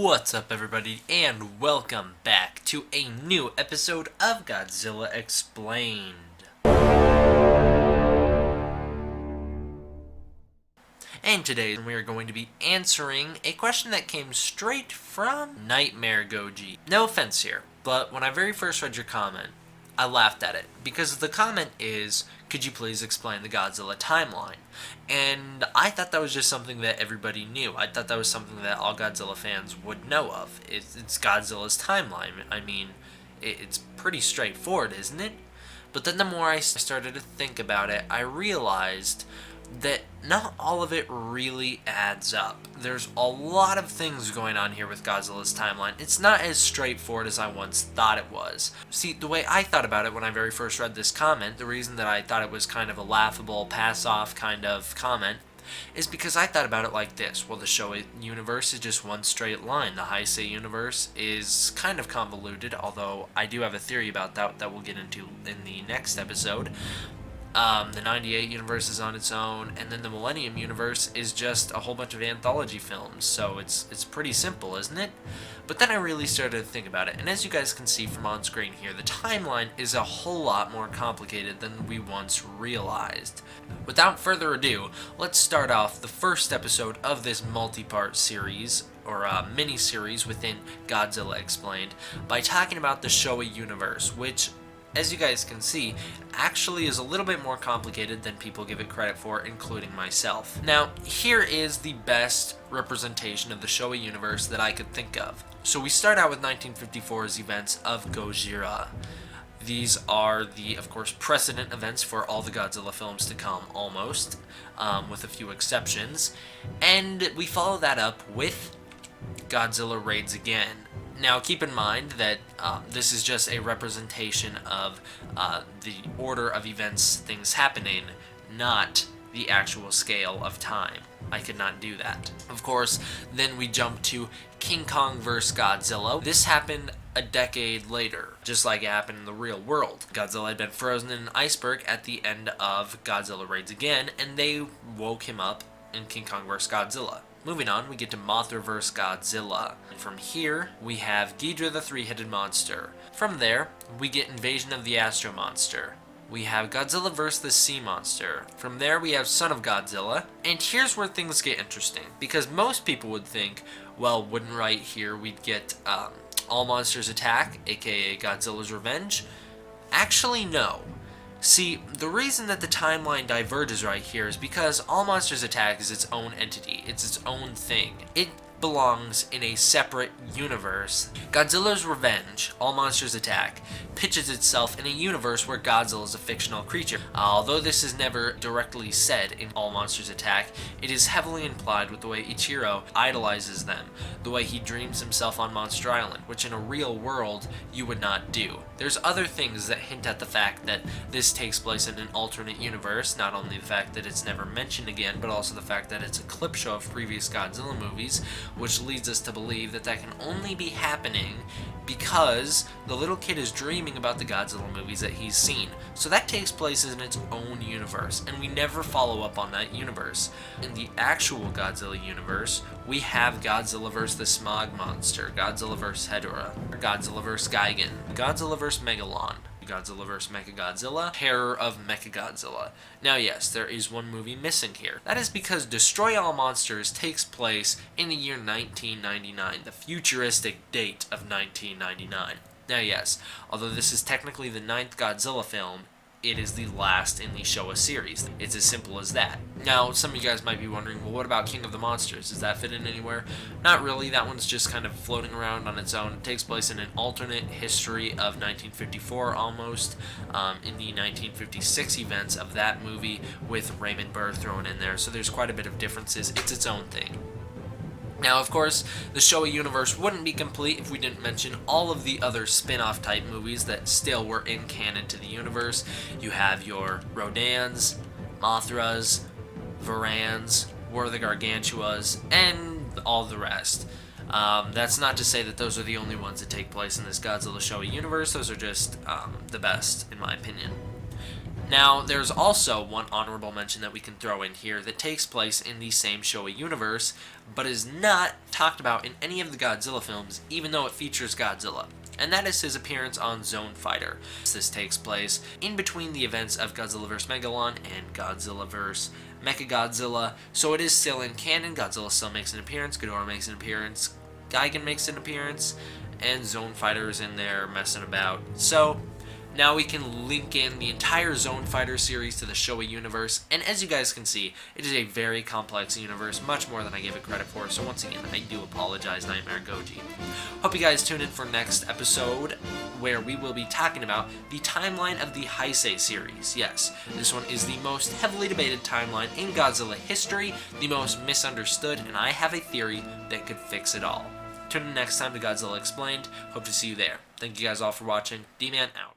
What's up, everybody, and welcome back to a new episode of Godzilla Explained. And today we are going to be answering a question that came straight from Nightmare Goji. No offense here, but when I very first read your comment, I laughed at it, because the comment is, could you please explain the Godzilla timeline? And I thought that was just something that everybody knew. I thought that was something that all Godzilla fans would know of. It's Godzilla's timeline. I mean, it's pretty straightforward, isn't it? But then the more I started to think about it, I realized that not all of it really adds up. There's a lot of things going on here with Godzilla's timeline. It's not as straightforward as I once thought it was. See, the way I thought about it when I very first read this comment, the reason that I thought it was kind of a laughable, pass-off kind of comment, is because I thought about it like this. Well, the Showa universe is just one straight line. The Heisei universe is kind of convoluted, although I do have a theory about that we'll get into in the next episode. The 98 universe is on its own, and then the Millennium universe is just a whole bunch of anthology films, so it's pretty simple, isn't it? But then I really started to think about it, and as you guys can see from on screen here, the timeline is a whole lot more complicated than we once realized. Without further ado, let's start off the first episode of this multi-part series, or mini-series within Godzilla Explained, by talking about the Showa universe, which, as you guys can see, actually is a little bit more complicated than people give it credit for, including myself. Now, here is the best representation of the Showa universe that I could think of. So we start out with 1954's events of Gojira. These are the, of course, precedent events for all the Godzilla films to come, almost, with a few exceptions. And we follow that up with Godzilla Raids Again. Now, keep in mind that this is just a representation of the order of events, things happening, not the actual scale of time. I could not do that. Of course, then we jump to King Kong vs. Godzilla. This happened a decade later, just like it happened in the real world. Godzilla had been frozen in an iceberg at the end of Godzilla Raids Again, and they woke him up in King Kong vs. Godzilla. Moving on, we get to Mothra vs. Godzilla. From here, we have Ghidorah the Three-Headed Monster. From there, we get Invasion of the Astro Monster. We have Godzilla vs. the Sea Monster. From there, we have Son of Godzilla. And here's where things get interesting, because most people would think, well, wouldn't right here we'd get All Monsters Attack, aka Godzilla's Revenge? Actually, no. See, the reason that the timeline diverges right here is because All Monsters Attack is its own entity. It's its own thing. It belongs in a separate universe. Godzilla's Revenge, All Monsters Attack, pitches itself in a universe where Godzilla is a fictional creature. Although this is never directly said in All Monsters Attack, it is heavily implied with the way Ichiro idolizes them, the way he dreams himself on Monster Island, which in a real world you would not do. There's other things that hint at the fact that this takes place in an alternate universe, not only the fact that it's never mentioned again, but also the fact that it's a clip show of previous Godzilla movies, which leads us to believe that that can only be happening because the little kid is dreaming about the Godzilla movies that he's seen. So that takes place in its own universe, and we never follow up on that universe. In the actual Godzilla universe, we have Godzilla vs. the Smog Monster, Godzilla vs. Hedorah, Godzilla vs. Gigan, Godzilla vs. Megalon, Godzilla vs. Mechagodzilla, Terror of Mechagodzilla. Now yes, there is one movie missing here. That is because Destroy All Monsters takes place in the year 1999, the futuristic date of 1999. Now yes, although this is technically the 9th Godzilla film, it is the last in the Showa series. It's as simple as that. Now, some of you guys might be wondering, well, what about King of the Monsters? Does that fit in anywhere? Not really. That one's just kind of floating around on its own. It takes place in an alternate history of 1954 almost, in the 1956 events of that movie with Raymond Burr thrown in there. So there's quite a bit of differences. It's its own thing. Now, of course, the Showa universe wouldn't be complete if we didn't mention all of the other spin-off type movies that still were in canon to the universe. You have your Rodans, Mothras, Varans, War of the Gargantuas, and all the rest. That's not to say that those are the only ones that take place in this Godzilla Showa universe. Those are just the best, in my opinion. Now, there's also one honorable mention that we can throw in here that takes place in the same Showa universe, but is not talked about in any of the Godzilla films, even though it features Godzilla. And that is his appearance on Zone Fighter. This takes place in between the events of Godzilla vs. Megalon and Godzilla vs. Mechagodzilla, so it is still in canon. Godzilla still makes an appearance, Ghidorah makes an appearance, Gigan makes an appearance, and Zone Fighter is in there messing about. So now we can link in the entire Zone Fighter series to the Showa universe, and as you guys can see, it is a very complex universe, much more than I gave it credit for, so once again, I do apologize, Nightmare Goji. Hope you guys tune in for next episode, where we will be talking about the timeline of the Heisei series. Yes, this one is the most heavily debated timeline in Godzilla history, the most misunderstood, and I have a theory that could fix it all. Tune in next time to Godzilla Explained. Hope to see you there. Thank you guys all for watching. D-Man out.